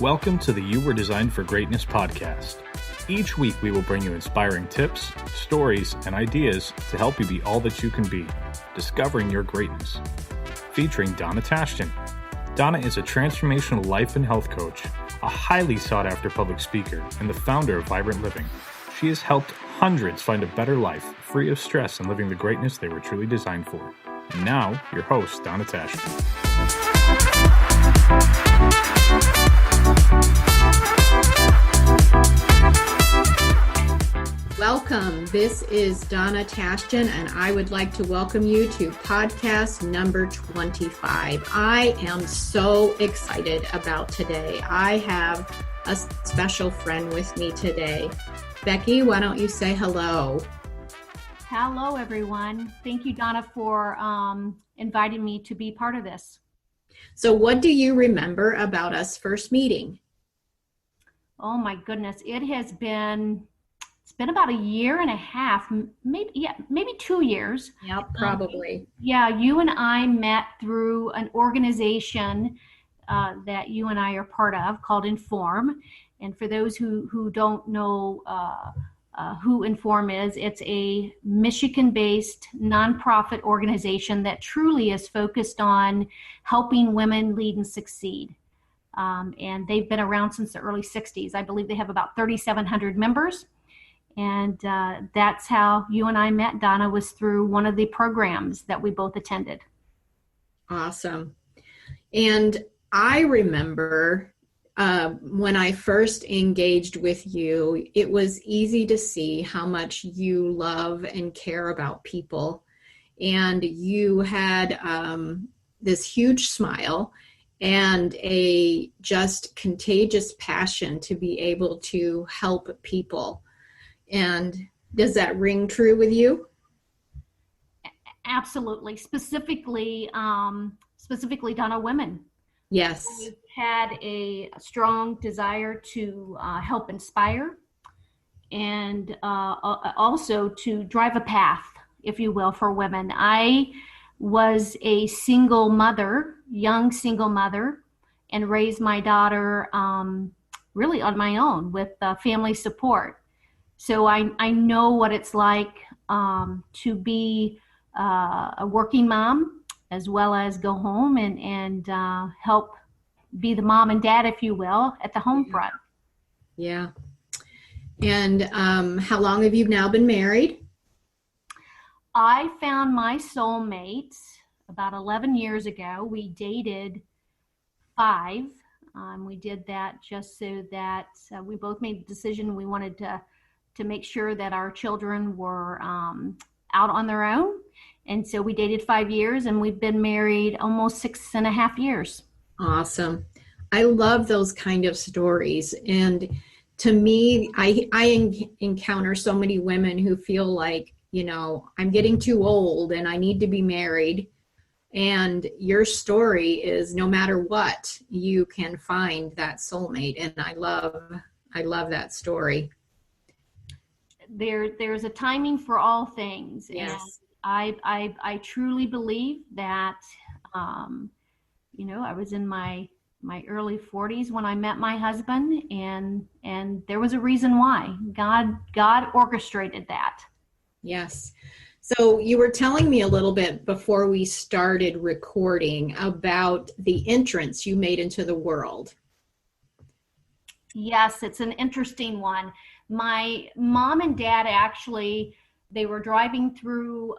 Welcome to the You Were Designed for Greatness podcast. Each week we will bring you inspiring tips, stories, and ideas to help you be all that you can be, discovering your greatness. Featuring Donna Tashton. Donna is a transformational life and health coach, a highly sought-after public speaker, and the founder of Vibrant Living. She has helped hundreds find a better life, free of stress and living the greatness they were truly designed for. And now, your host, Donna Tashton. Welcome. This is Donna Tashton, and I would like to welcome you to podcast number 25. I am so excited about today. I have a special friend with me today. Becky, why don't you say hello? Hello, everyone. Thank you, Donna, for inviting me to be part of this. So what do you remember about us first meeting? Oh, my goodness. It's been about a year and a half, maybe 2 years. Yep, probably. You and I met through an organization that you and I are part of called Inform. And for those who don't know who Inform is, it's a Michigan-based nonprofit organization that truly is focused on helping women lead and succeed. And they've been around since the early 60s. I believe they have about 3,700 members. And that's how you and I met, Donna, was through one of the programs that we both attended. Awesome. And I remember when I first engaged with you, it was easy to see how much you love and care about people. And you had this huge smile and a just contagious passion to be able to help people. And does that ring true with you? Absolutely. Specifically, Donna, women. Yes. We've had a strong desire to help inspire and also to drive a path, if you will, for women. I was a single mother, young single mother, and raised my daughter really on my own with family support. So I know what it's like to be a working mom, as well as go home and help be the mom and dad, if you will, at the home front. Yeah. And how long have you now been married? I found my soulmate about 11 years ago. We dated 5. We did that just so that we both made the decision we wanted to make sure that our children were out on their own. And so we dated 5 years, and we've been married almost 6.5 years. Awesome. I love those kind of stories. And to me, I encounter so many women who feel like, I'm getting too old and I need to be married. And your story is no matter what, you can find that soulmate. And I love that story. There's a timing for all things. Yes. And I truly believe that, I was in my early 40s when I met my husband, and there was a reason why. God orchestrated that. Yes. So you were telling me a little bit before we started recording about the entrance you made into the world. Yes, it's an interesting one. My mom and dad actually, they were driving through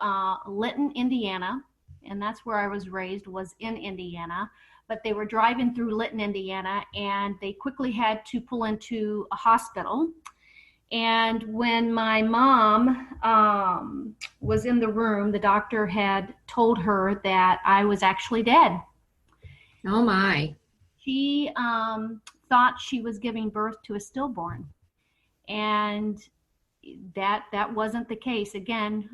Lytton, Indiana, and that's where I was raised, was in Indiana. But they were driving through Lytton, Indiana, and they quickly had to pull into a hospital. And when my mom was in the room, the doctor had told her that I was actually dead. Oh, my. She thought she was giving birth to a stillborn. And that wasn't the case. Again,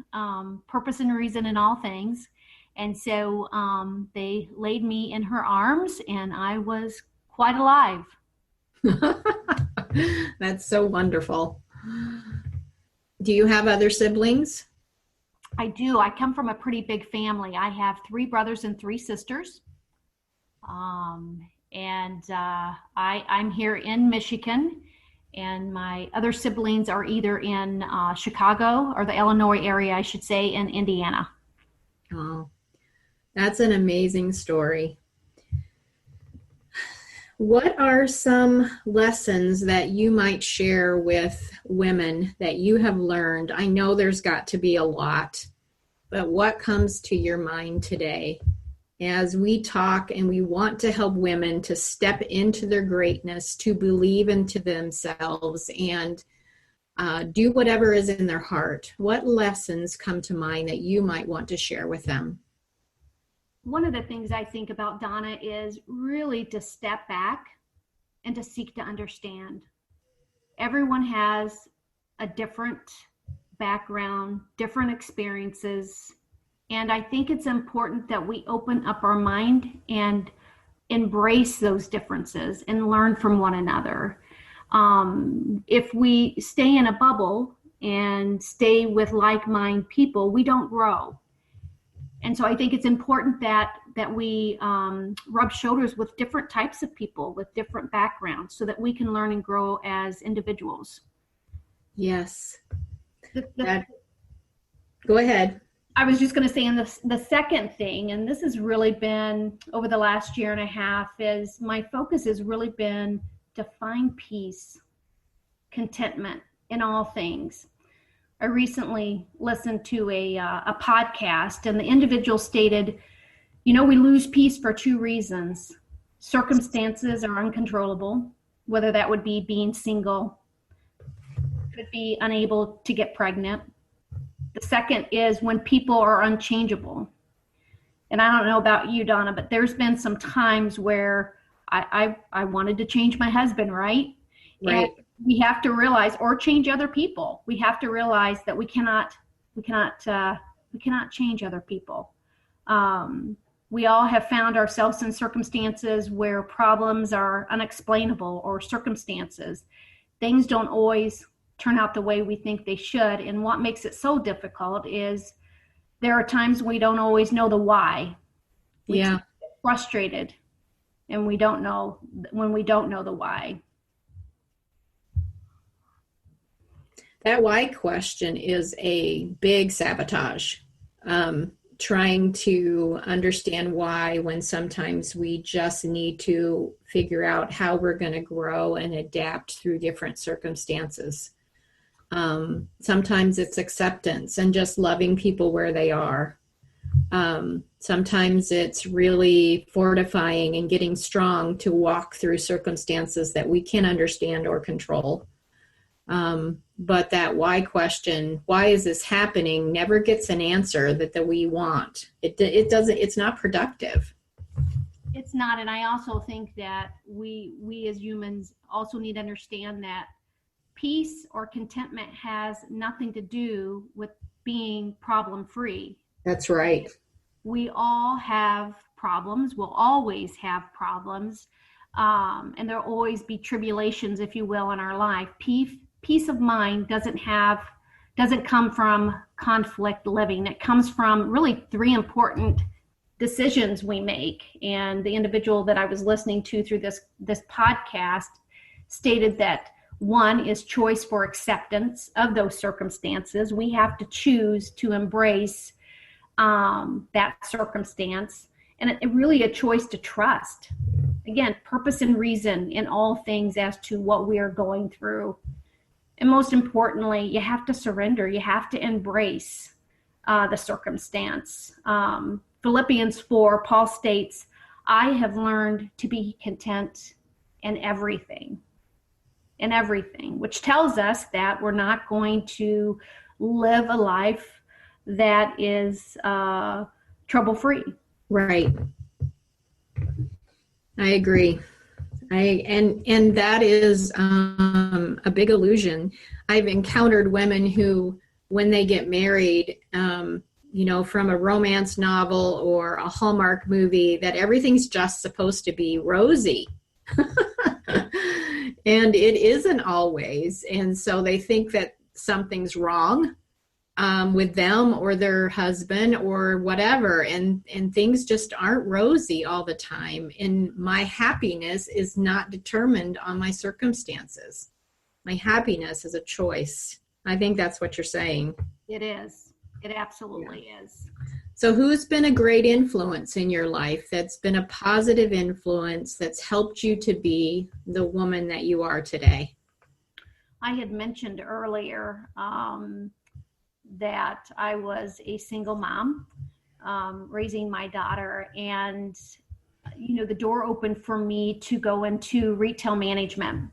purpose and reason in all things. And so they laid me in her arms, and I was quite alive. That's so wonderful. Do you have other siblings? I do. I come from a pretty big family. I have 3 brothers and 3 sisters. And I'm here in Michigan, and my other siblings are either in Chicago, or the Illinois area, I should say, in Indiana. Oh, that's an amazing story. What are some lessons that you might share with women that you have learned? I know there's got to be a lot, but what comes to your mind today as we talk and we want to help women to step into their greatness, to believe into themselves, and do whatever is in their heart? What lessons come to mind that you might want to share with them? One of the things I think about, Donna, is really to step back and to seek to understand. Everyone has a different background, different experiences, and I think it's important that we open up our mind and embrace those differences and learn from one another. If we stay in a bubble and stay with like-minded people, we don't grow. And so I think it's important that we rub shoulders with different types of people with different backgrounds so that we can learn and grow as individuals. Yes. Go ahead. I was just going to say, and the second thing, and this has really been over the last year and a half, is my focus has really been to find peace, contentment in all things. I recently listened to a podcast, and the individual stated, we lose peace for two reasons. Circumstances are uncontrollable, whether that would be being single, could be unable to get pregnant. The second is when people are unchangeable. And I don't know about you, Donna, but there's been some times where I wanted to change my husband, right? Right. And we have to realize, or change other people. We have to realize that we cannot change other people. We all have found ourselves in circumstances where problems are unexplainable, or circumstances. Things don't always turn out the way we think they should. And what makes it so difficult is there are times we don't always know the why. We get frustrated, and we don't know the why. That why question is a big sabotage. Trying to understand why, when sometimes we just need to figure out how we're going to grow and adapt through different circumstances. Sometimes it's acceptance and just loving people where they are. Sometimes it's really fortifying and getting strong to walk through circumstances that we can't understand or control. But that why question, why is this happening, never gets an answer that we want. It doesn't, it's not productive. It's not. And I also think that we as humans also need to understand that peace or contentment has nothing to do with being problem free. That's right. We all have problems. We'll always have problems. And there'll always be tribulations, if you will, in our life. Peace of mind doesn't come from conflict living. It comes from really three important decisions we make. And the individual that I was listening to through this podcast stated that one is choice for acceptance of those circumstances. We have to choose to embrace that circumstance, and it really a choice to trust. Again, purpose and reason in all things as to what we are going through. And most importantly, you have to surrender. You have to embrace the circumstance. Philippians 4, Paul states, I have learned to be content in everything, which tells us that we're not going to live a life that is trouble-free. Right. I agree. And that is a big illusion. I've encountered women who, when they get married, from a romance novel or a Hallmark movie, that everything's just supposed to be rosy. And it isn't always. And so they think that something's wrong. with them or their husband or whatever. And things just aren't rosy all the time. And my happiness is not determined on my circumstances. My happiness is a choice. I think that's what you're saying. It is. It absolutely is. So who's been a great influence in your life, that's been a positive influence, that's helped you to be the woman that you are today? I had mentioned earlier that I was a single mom raising my daughter, and the door opened for me to go into retail management.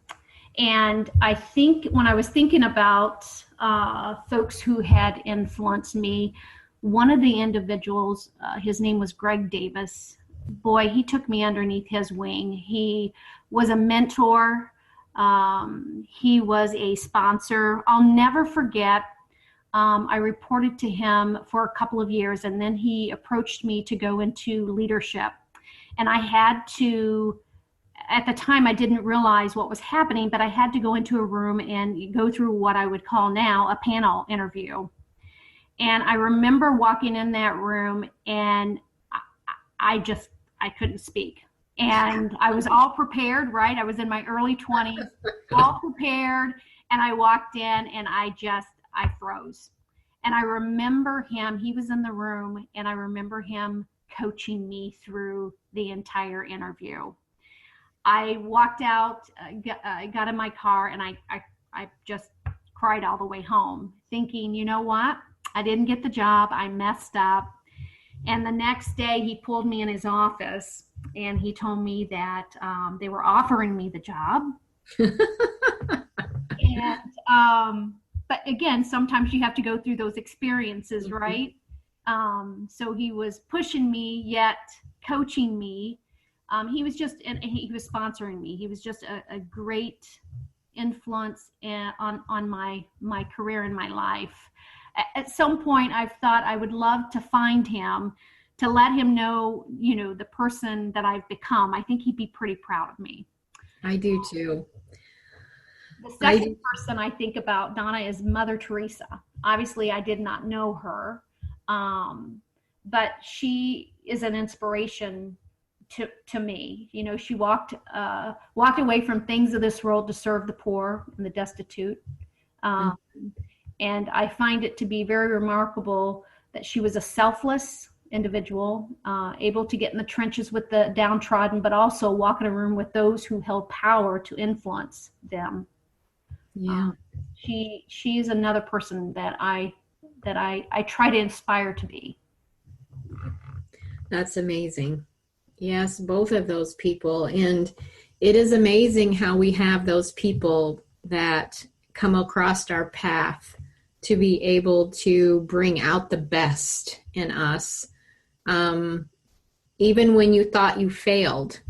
And I think when I was thinking about folks who had influenced me, one of the individuals, his name was Greg Davis. Boy, he took me underneath his wing. He was a mentor. He was a sponsor. I'll never forget. I reported to him for a couple of years, and then he approached me to go into leadership. And I had to, at the time, I didn't realize what was happening, but I had to go into a room and go through what I would call now a panel interview. And I remember walking in that room, and I couldn't speak. And I was all prepared, right? I was in my early 20s, all prepared. And I walked in, and I froze. And I remember him, he was in the room, and I remember him coaching me through the entire interview. I walked out, got in my car, and I just cried all the way home, thinking, you know what? I didn't get the job. I messed up. And the next day he pulled me in his office, and he told me that they were offering me the job. And, but again, sometimes you have to go through those experiences, right? So he was pushing me, yet coaching me. He was sponsoring me. He was just a great influence on my career and my life. At some point, I've thought I would love to find him, to let him know, the person that I've become. I think he'd be pretty proud of me. I do too. The second person I think about, Donna, is Mother Teresa. Obviously, I did not know her, but she is an inspiration to me. She walked away from things of this world to serve the poor and the destitute. And I find it to be very remarkable that she was a selfless individual, able to get in the trenches with the downtrodden, but also walk in a room with those who held power to influence them. Yeah. She is another person that I try to inspire to be. That's amazing. Yes, both of those people. And it is amazing how we have those people that come across our path to be able to bring out the best in us. Even when you thought you failed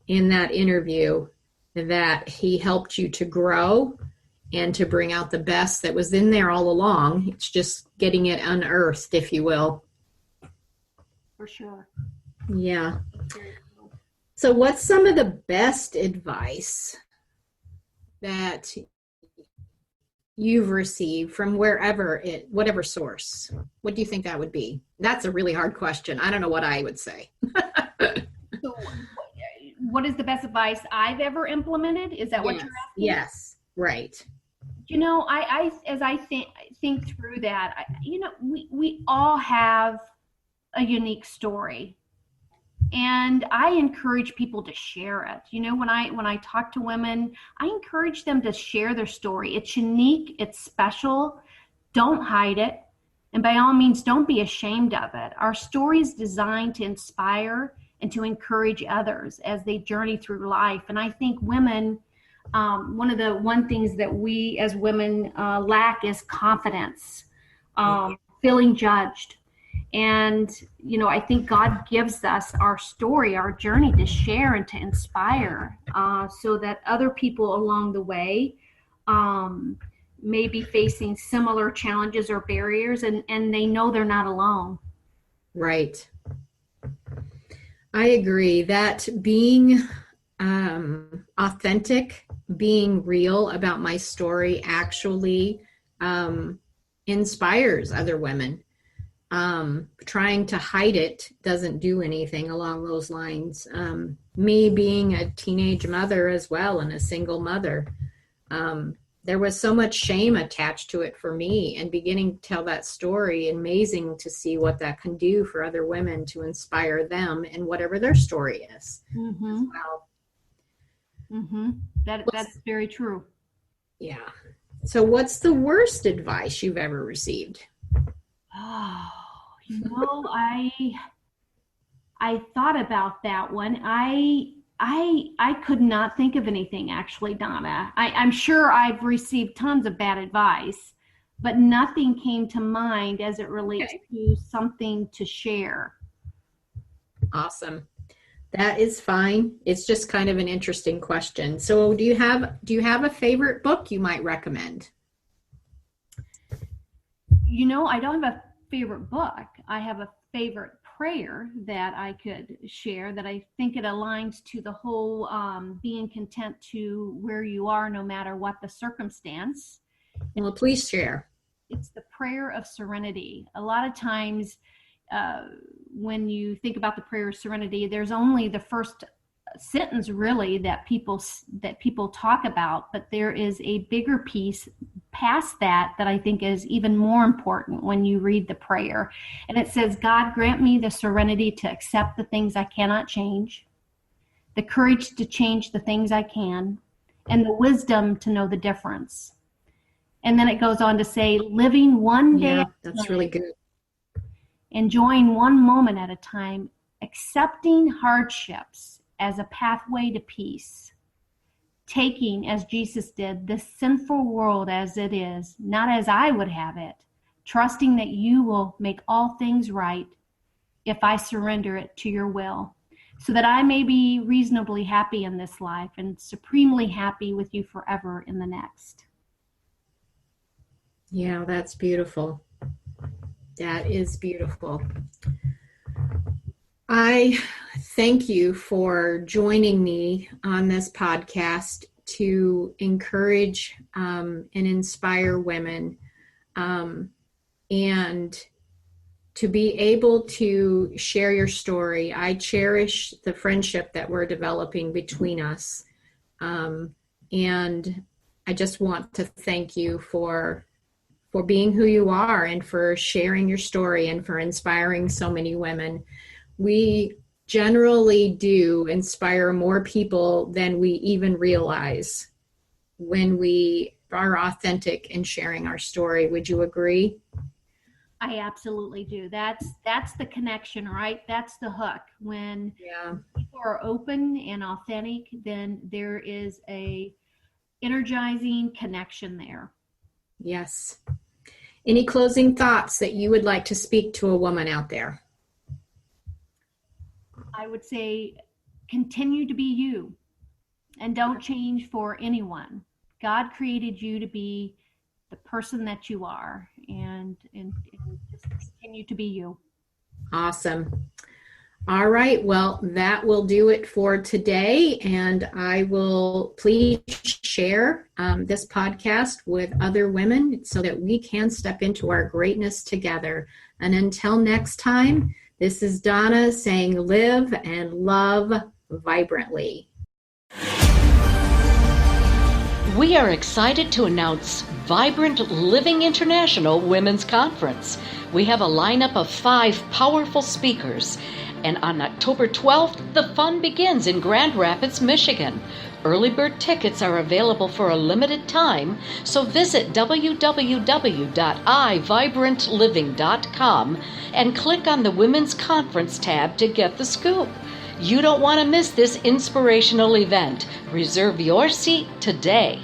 in that interview, that he helped you to grow and to bring out the best that was in there all along. It's just getting it unearthed, if you will. For sure. Yeah. So what's some of the best advice that you've received from whatever source? What do you think that would be? That's a really hard question. I don't know what I would say. So what is the best advice I've ever implemented? Is that what you're asking? Yes, right. As I think through that, we all have a unique story. And I encourage people to share it. When I talk to women, I encourage them to share their story. It's unique. It's special. Don't hide it. And by all means, don't be ashamed of it. Our story is designed to inspire and to encourage others as they journey through life. And I think women, one of the things that we as women lack is confidence, feeling judged. And, I think God gives us our story, our journey to share and to inspire, so that other people along the way may be facing similar challenges or barriers, and they know they're not alone. Right. I agree that being authentic, being real about my story actually inspires other women. Trying to hide it doesn't do anything along those lines. Me being a teenage mother as well, and a single mother, there was so much shame attached to it for me, and beginning to tell that story, amazing to see what that can do for other women to inspire them in whatever their story is. Mm-hmm. As well. Mm-hmm. That's very true. Yeah. So what's the worst advice you've ever received? Oh, I thought about that one. I could not think of anything, actually, Donna. I'm sure I've received tons of bad advice, but nothing came to mind as it relates to something to share. Awesome. That is fine. It's just kind of an interesting question. So do you have a favorite book you might recommend? I don't have a favorite book. I have a favorite prayer that I could share that I think it aligns to the whole being content to where you are no matter what the circumstance. Well, please share. It's the prayer of serenity. A lot of times when you think about the prayer of serenity, there's only the first sentence really that people talk about, but there is a bigger piece past that I think is even more important when you read the prayer. And it says, God, grant me the serenity to accept the things I cannot change, the courage to change the things I can, and the wisdom to know the difference. And then it goes on to say, living one day that's really good. Enjoying one moment at a time, accepting hardships as a pathway to peace, taking, as Jesus did, this sinful world as it is, not as I would have it, trusting that you will make all things right if I surrender it to your will, so that I may be reasonably happy in this life and supremely happy with you forever in the next. Yeah, that's beautiful. That is beautiful. I thank you for joining me on this podcast to encourage and inspire women, and to be able to share your story. I cherish the friendship that we're developing between us, and I just want to thank you for being who you are and for sharing your story and for inspiring so many women. We generally do inspire more people than we even realize when we are authentic in sharing our story. Would you agree? I absolutely do. That's the connection, right? That's the hook. When people are open and authentic, then there is a energizing connection there. Yes. Any closing thoughts that you would like to speak to a woman out there? I would say continue to be you and don't change for anyone. God created you to be the person that you are, and just continue to be you. Awesome. All right. Well, that will do it for today. And I will please share this podcast with other women so that we can step into our greatness together. And until next time, this is Donna saying live and love vibrantly. We are excited to announce Vibrant Living International Women's Conference. We have a lineup of 5 powerful speakers. And on October 12th, the fun begins in Grand Rapids, Michigan. Early bird tickets are available for a limited time, so visit www.iVibrantLiving.com and click on the Women's Conference tab to get the scoop. You don't want to miss this inspirational event. Reserve your seat today.